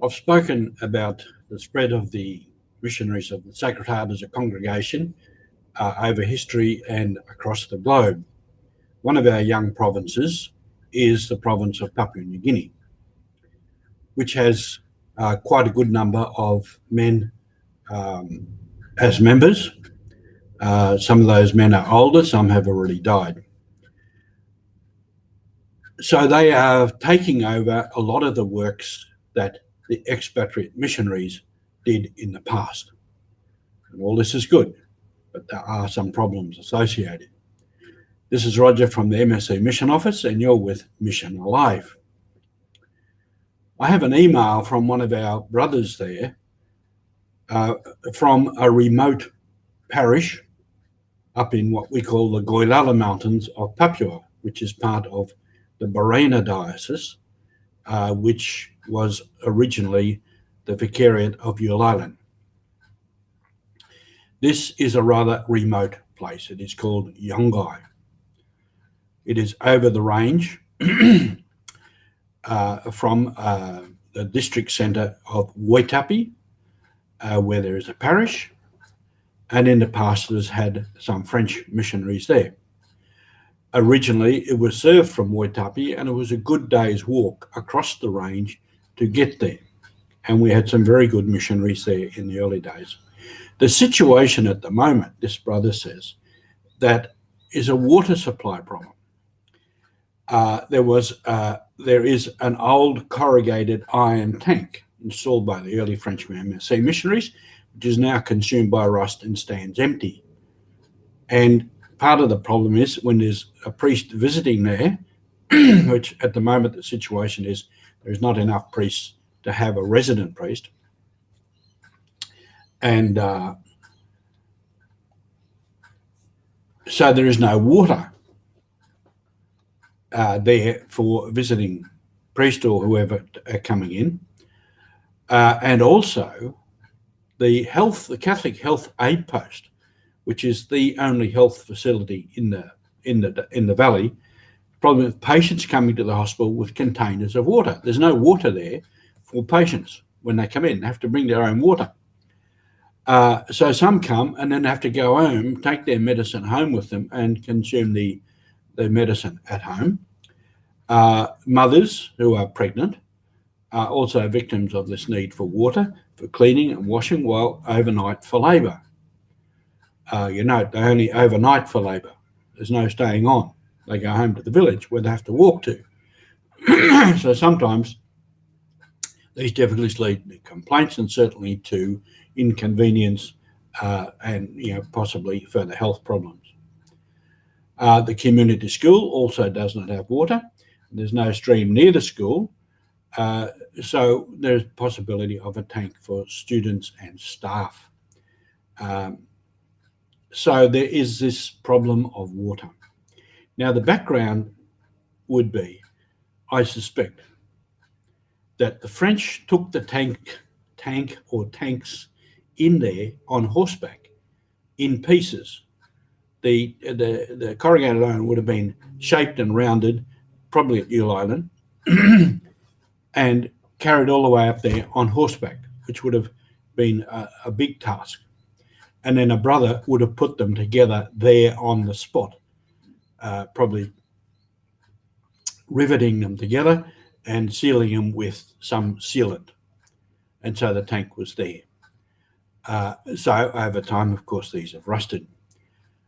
I've spoken about the spread of the missionaries of the Sacred Heart as a congregation over history and across the globe. One of our young provinces is the province of Papua New Guinea, which has quite a good number of men as members. Some of those men are older, some have already died. So they are taking over a lot of the works that the expatriate missionaries did in the past. And all this is good, but there are some problems associated. This is Roger from the MSC Mission Office, and you're with Mission Alive. I have an email from one of our brothers there from a remote parish up in what we call the Goilala Mountains of Papua, which is part of the Barena Diocese, which was originally the Vicariate of Ulilan. This is a rather remote place. It is called Yongai. It is over the range from the district centre of Waitapi, where there is a parish, and in the past it has had some French missionaries there. Originally, it was served from Waitapi, and it was a good day's walk across the range to get there. And we had some very good missionaries there in the early days. The situation at the moment, this brother says, that is a water supply problem. There is an old corrugated iron tank installed by the early French MSC missionaries, which is now consumed by rust and stands empty. And part of the problem is when there's a priest visiting there, which at the moment the situation is there's not enough priests to have a resident priest. And so there is no water there for visiting priest or whoever are coming in. And also the Catholic Health Aid Post, which is the only health facility in the valley. Problem with patients coming to the hospital with containers of water. There's no water there for patients when they come in. They have to bring their own water. So some come and then have to go home, take their medicine home with them and consume the medicine at home. Mothers who are pregnant are also victims of this need for water, for cleaning and washing, while overnight for labour. They only overnight for labour. There's no staying on. They go home to the village where they have to walk to. So sometimes these difficulties lead to complaints and certainly to inconvenience and possibly further health problems. The community school also does not have water. There's no stream near the school. So there's possibility of a tank for students and staff. So there is this problem of water. Now the background would be, I suspect, that the French took the tank or tanks in there on horseback in pieces. The corrugated iron would have been shaped and rounded, probably at Ulilan, and carried all the way up there on horseback, which would have been a big task. And then a brother would have put them together there on the spot, probably riveting them together and sealing them with some sealant. And so the tank was there. So over time, of course, these have rusted.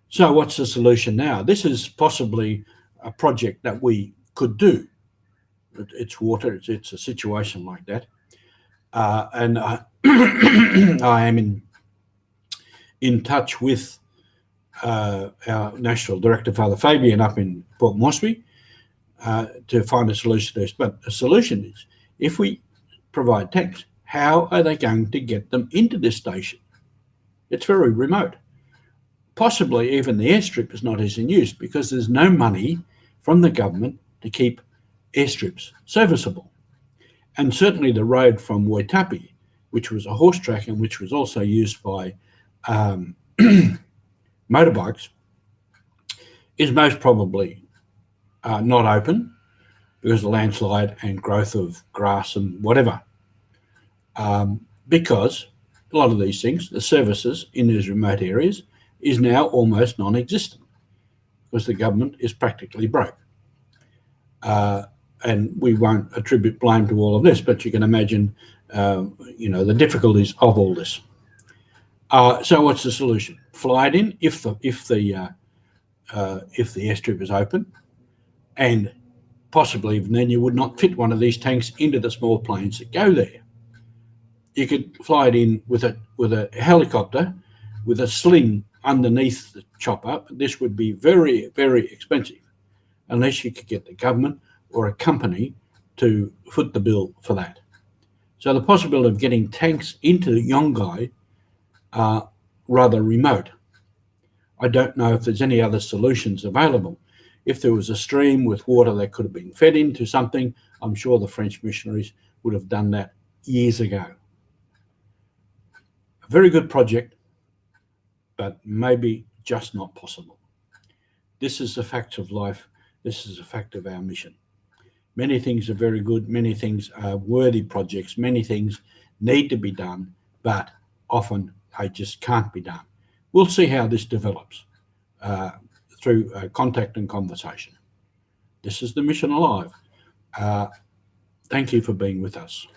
So what's the solution now? This is possibly a project that we could do. It's water, it's a situation like that. And I am in touch with our National Director, Father Fabian, up in Port Moresby, to find a solution to this. But the solution is, if we provide tanks, how are they going to get them into this station? It's very remote. Possibly even the airstrip is not as in use because there's no money from the government to keep airstrips serviceable. And certainly the road from Waitapi, which was a horse track and which was also used by motorbikes, is most probably not open because of landslide and growth of grass and whatever. because a lot of these things, the services in these remote areas, is now almost non-existent because the government is practically broke. And we won't attribute blame to all of this, but you can imagine, the difficulties of all this. So what's the solution? Fly it in if the airstrip is open, and possibly even then you would not fit one of these tanks into the small planes that go there. You could fly it in with a helicopter with a sling underneath the chopper. This would be very, very expensive unless you could get the government or a company to foot the bill for that. So the possibility of getting tanks into Yongey are rather remote. I don't know if there's any other solutions available. If there was a stream with water that could have been fed into something, I'm sure the French missionaries would have done that years ago. A very good project, but maybe just not possible. This is the facts of life. This is a fact of our mission. Many things are very good. Many things are worthy projects. Many things need to be done, but often they just can't be done. We'll see how this develops through contact and conversation. This is the Mission Alive. Thank you for being with us.